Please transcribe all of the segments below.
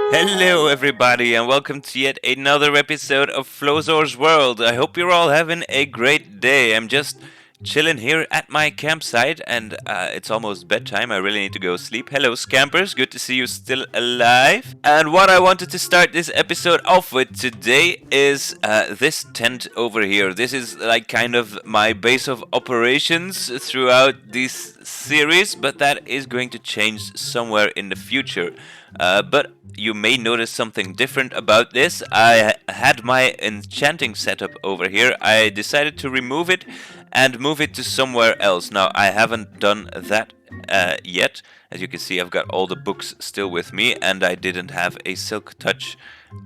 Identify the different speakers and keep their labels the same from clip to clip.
Speaker 1: Hello, everybody, and welcome to yet another episode of Flosors World. I hope you're all having a great day. I'm just chilling here at my campsite, and it's almost bedtime. I really need to go sleep. Hello, scampers. Good to see you still alive. And what I wanted to start this episode off with today is this tent over here. This is like kind of my base of operations throughout this series, but that is going to change somewhere in the future. But you may notice something different about this. I had my enchanting setup over here. I decided to remove it and move it to somewhere else. Now, I haven't done that yet. As you can see, I've got all the books still with me, and I didn't have a silk touch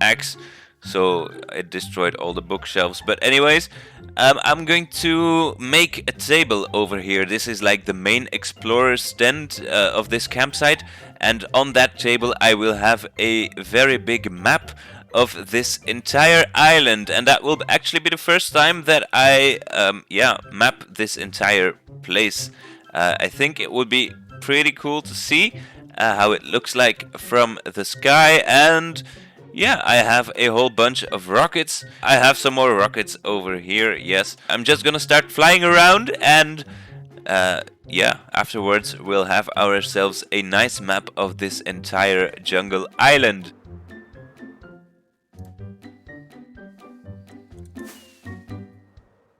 Speaker 1: axe, so it destroyed all the bookshelves. But anyways, I'm going to make a table over here. This is like the main explorer stand of this campsite, and on that table I will have a very big map of this entire island, and that will actually be the first time that I map this entire place. I think it would be pretty cool to see how it looks like from the sky. And yeah, I have a whole bunch of rockets. I have some more rockets over here, yes. I'm just gonna start flying around, and afterwards we'll have ourselves a nice map of this entire jungle island.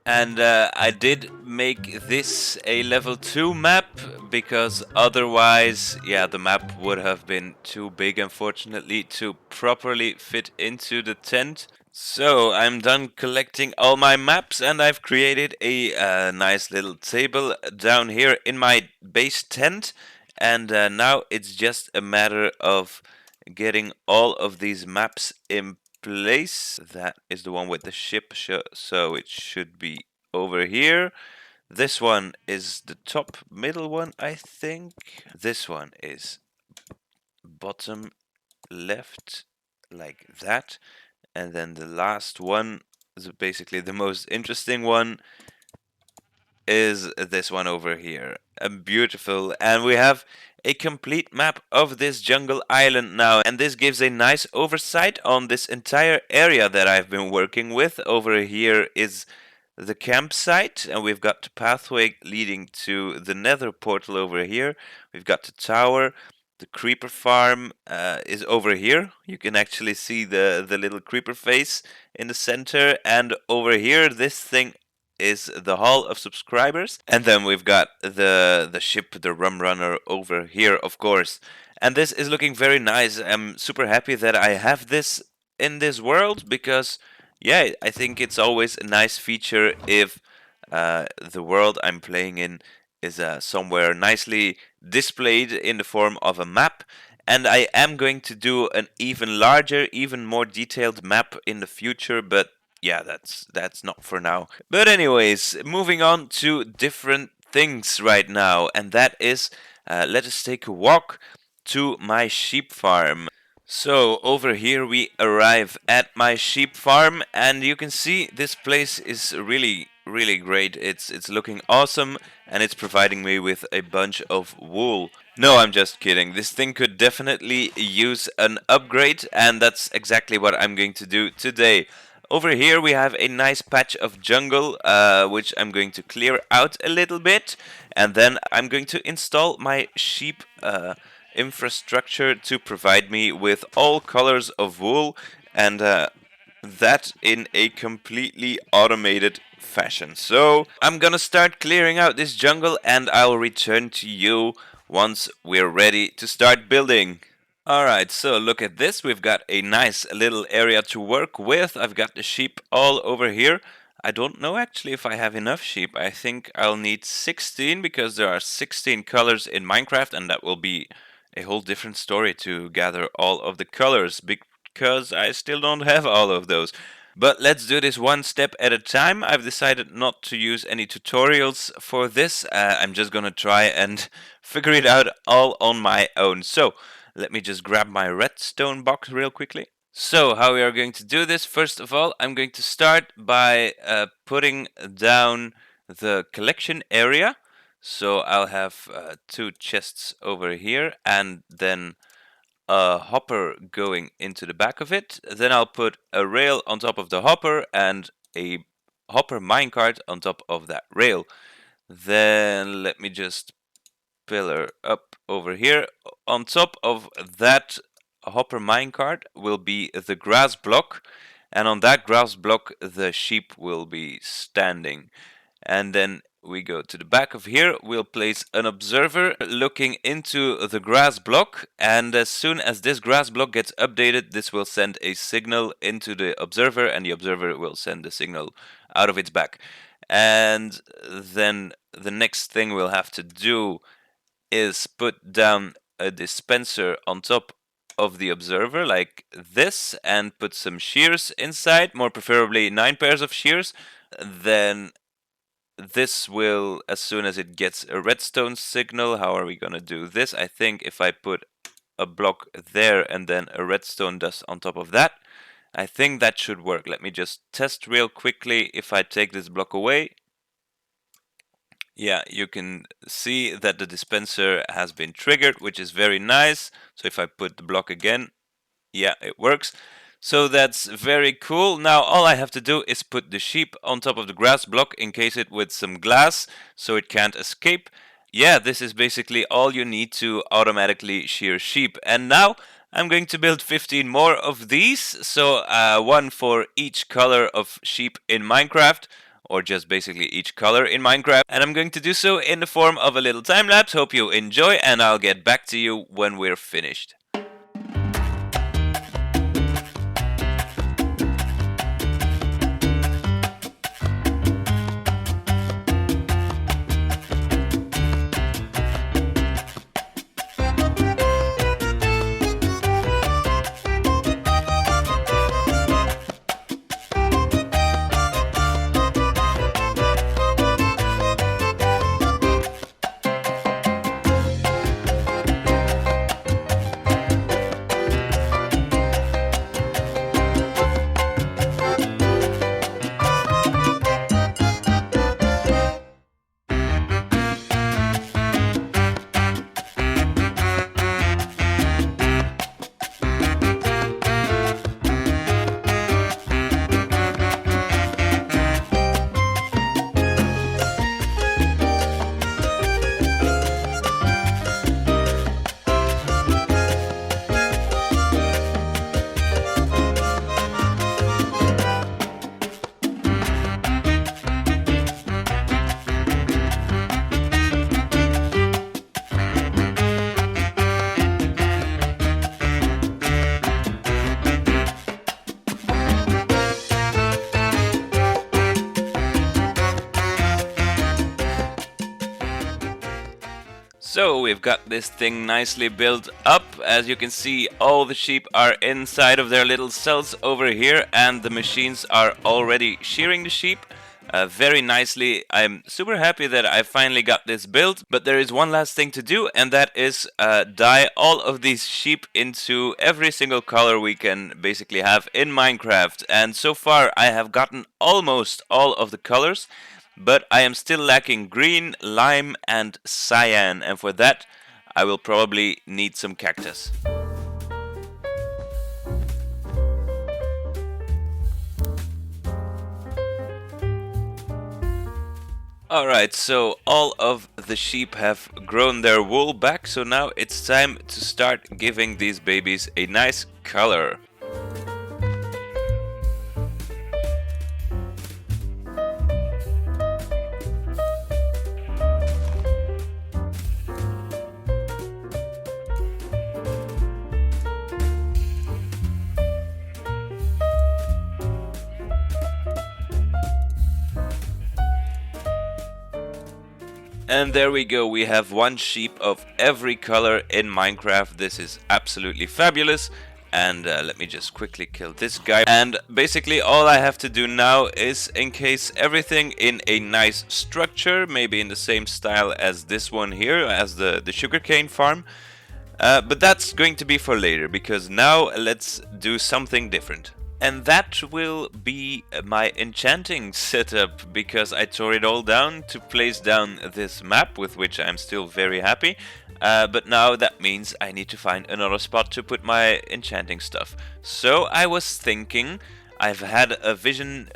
Speaker 1: And I did make this a level 2 map because otherwise, yeah, the map would have been too big, unfortunately, to properly fit into the tent. So I'm done collecting all my maps, and I've created a nice little table down here in my base tent. And now it's just a matter of getting all of these maps in place. That is the one with the ship, so it should be over here. This one is the top middle one, I think. This one is bottom left, like that. And then the last one is basically the most interesting one, is this one over here. Beautiful. And we have a complete map of this jungle island now, and this gives a nice oversight on this entire area that I've been working with. Over here is the campsite, and we've got the pathway leading to the nether portal over here. We've got the tower. The creeper farm is over here. You can actually see the little creeper face in the center, and over here this thing is the Hall of Subscribers. And then we've got the ship, the Rum Runner, over here, of course. And this is looking very nice. I'm super happy that I have this in this world because, yeah, I think it's always a nice feature if the world I'm playing in is somewhere nicely displayed in the form of a map. And I am going to do an even larger, even more detailed map in the future, but yeah, that's not for now. But anyways, moving on to different things right now, and that is, let us take a walk to my sheep farm. So over here we arrive at my sheep farm, and you can see this place is really great. It's looking awesome, and it's providing me with a bunch of wool. No, I'm just kidding. This thing could definitely use an upgrade, and that's exactly what I'm going to do today. Over here we have a nice patch of jungle, which I'm going to clear out a little bit, and then I'm going to install my sheep infrastructure to provide me with all colors of wool, and that in a completely automated fashion. So I'm gonna start clearing out this jungle, and I'll return to you once we're ready to start building. Alright, so look at this. We've got a nice little area to work with. I've got the sheep all over here. I don't know actually if I have enough sheep. I think I'll need 16 because there are 16 colors in Minecraft, and that will be a whole different story to gather all of the colors because I still don't have all of those. But let's do this one step at a time. I've decided not to use any tutorials for this. I'm just gonna try and figure it out all on my own. So let me just grab my redstone box real quickly. So how we are going to do this, first of all, I'm going to start by putting down the collection area. So I'll have 2 chests over here, and then a hopper going into the back of it. Then I'll put a rail on top of the hopper and a hopper minecart on top of that rail. Then let me just pillar up over here. On top of that hopper minecart will be the grass block, and on that grass block the sheep will be standing. And then we go to the back of here, we'll place an observer looking into the grass block, and as soon as this grass block gets updated, this will send a signal into the observer, and the observer will send the signal out of its back. And then the next thing we'll have to do is put down a dispenser on top of the observer like this, and put some shears inside, more preferably 9 pairs of shears. Then this will, as soon as it gets a redstone signal, how are we gonna do this? I think if I put a block there and then a redstone dust on top of that, I think that should work. Let me just test real quickly. If I take this block away, yeah, you can see that the dispenser has been triggered, which is very nice. So if I put the block again, yeah, it works. So that's very cool. Now all I have to do is put the sheep on top of the grass block, encase it with some glass so it can't escape. Yeah, this is basically all you need to automatically shear sheep. And now I'm going to build 15 more of these. So one for each color of sheep in Minecraft, or just basically each color in Minecraft. And I'm going to do so in the form of a little time lapse. Hope you enjoy, and I'll get back to you when we're finished. So we've got this thing nicely built up. As you can see, all the sheep are inside of their little cells over here, and the machines are already shearing the sheep very nicely. I'm super happy that I finally got this built, but there is one last thing to do, and that is dye all of these sheep into every single color we can basically have in Minecraft. And so far I have gotten almost all of the colors, but I am still lacking green, lime, and cyan, and for that I will probably need some cactus. Alright, so all of the sheep have grown their wool back, so now it's time to start giving these babies a nice color. And there we go, we have one sheep of every color in Minecraft. This is absolutely fabulous. And let me just quickly kill this guy. And basically all I have to do now is encase everything in a nice structure, maybe in the same style as this one here, as the sugarcane farm. But that's going to be for later, because now let's do something different. And that will be my enchanting setup, because I tore it all down to place down this map, with which I'm still very happy. But now that means I need to find another spot to put my enchanting stuff. So I was thinking, I've had a vision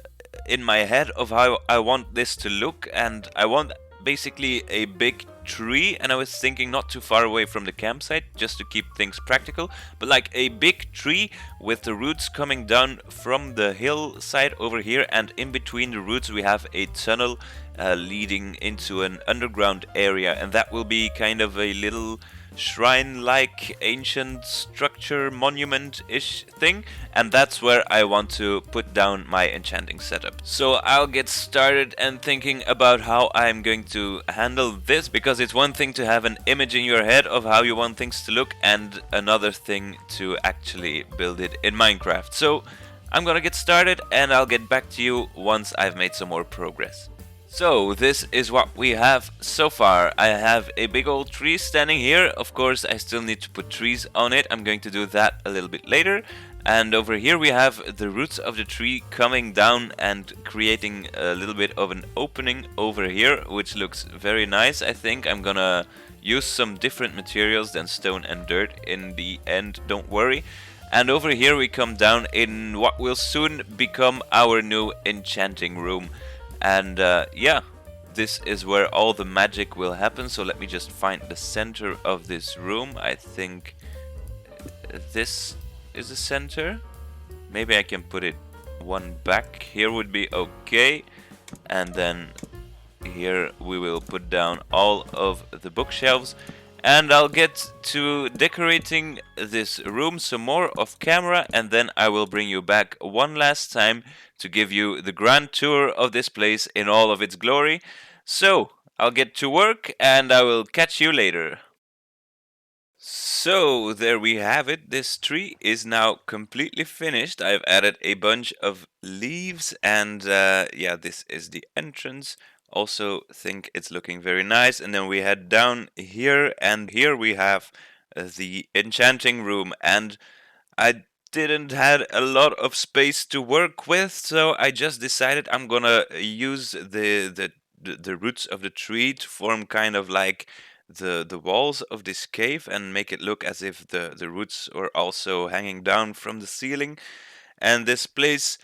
Speaker 1: in my head of how I want this to look, and I want basically a big tree, and I was thinking not too far away from the campsite, just to keep things practical, but like a big tree with the roots coming down from the hillside over here, and in between the roots we have a tunnel leading into an underground area, and that will be kind of a little shrine-like ancient structure, monument-ish thing, and that's where I want to put down my enchanting setup. So I'll get started and thinking about how I'm going to handle this, because it's one thing to have an image in your head of how you want things to look, and another thing to actually build it in Minecraft. So I'm gonna get started, and I'll get back to you once I've made some more progress. So this is what we have so far. I have a big old tree standing here. Of course, I still need to put trees on it. I'm going to do that a little bit later. And over here we have the roots of the tree coming down and creating a little bit of an opening over here, which looks very nice. I think I'm gonna use some different materials than stone and dirt in the end, don't worry. And over here we come down in what will soon become our new enchanting room. And yeah, this is where all the magic will happen. So let me just find the center of this room. I think this is the center. Maybe I can put it one back. Here would be okay. And then here we will put down all of the bookshelves. And I'll get to decorating this room some more off camera, and then I will bring you back one last time to give you the grand tour of this place in all of its glory. So, I'll get to work, and I will catch you later. So, there we have it. This tree is now completely finished. I've added a bunch of leaves, and yeah, this is the entrance. Also think it's looking very nice. And then we head down here, and here we have the enchanting room. And I didn't had a lot of space to work with, so I just decided I'm gonna use the roots of the tree to form kind of like the walls of this cave, and make it look as if the roots are also hanging down from the ceiling. And this place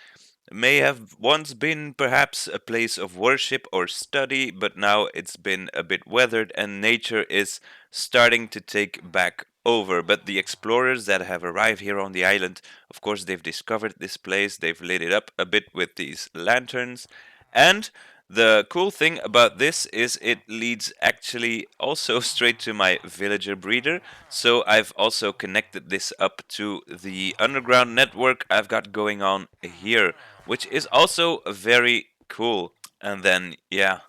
Speaker 1: may have once been perhaps a place of worship or study, but now it's been a bit weathered and nature is starting to take back over. But the explorers that have arrived here on the island, of course, they've discovered this place, they've lit it up a bit with these lanterns, and the cool thing about this is it leads actually also straight to my villager breeder. So I've also connected this up to the underground network I've got going on here, which is also very cool. And then, yeah,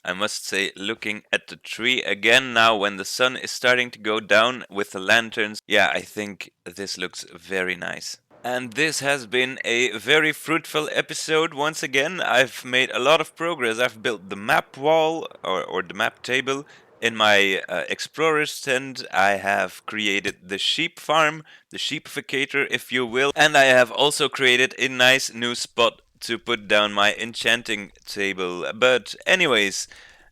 Speaker 1: I must say, looking at the tree again now when the sun is starting to go down with the lanterns, yeah, I think this looks very nice. And this has been a very fruitful episode once again. I've made a lot of progress. I've built the map wall, or the map table, in my explorer's tent. I have created the sheep farm, the sheepificator if you will, and I have also created a nice new spot to put down my enchanting table. But anyways,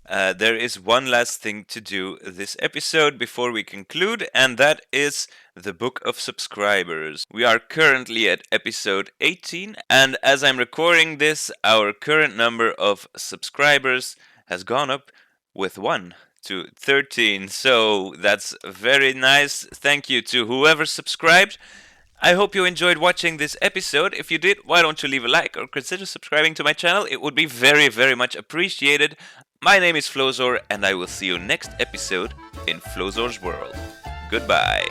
Speaker 1: there is one last thing to do this episode before we conclude, and that is the book of subscribers. We are currently at episode 18, and as I'm recording this, our current number of subscribers has gone up with 1 to 13. So that's very nice. Thank you to whoever subscribed. I hope you enjoyed watching this episode. If you did, why don't you leave a like or consider subscribing to my channel? It would be very, very much appreciated. My name is Flosor, and I will see you next episode in Flosors World. Goodbye.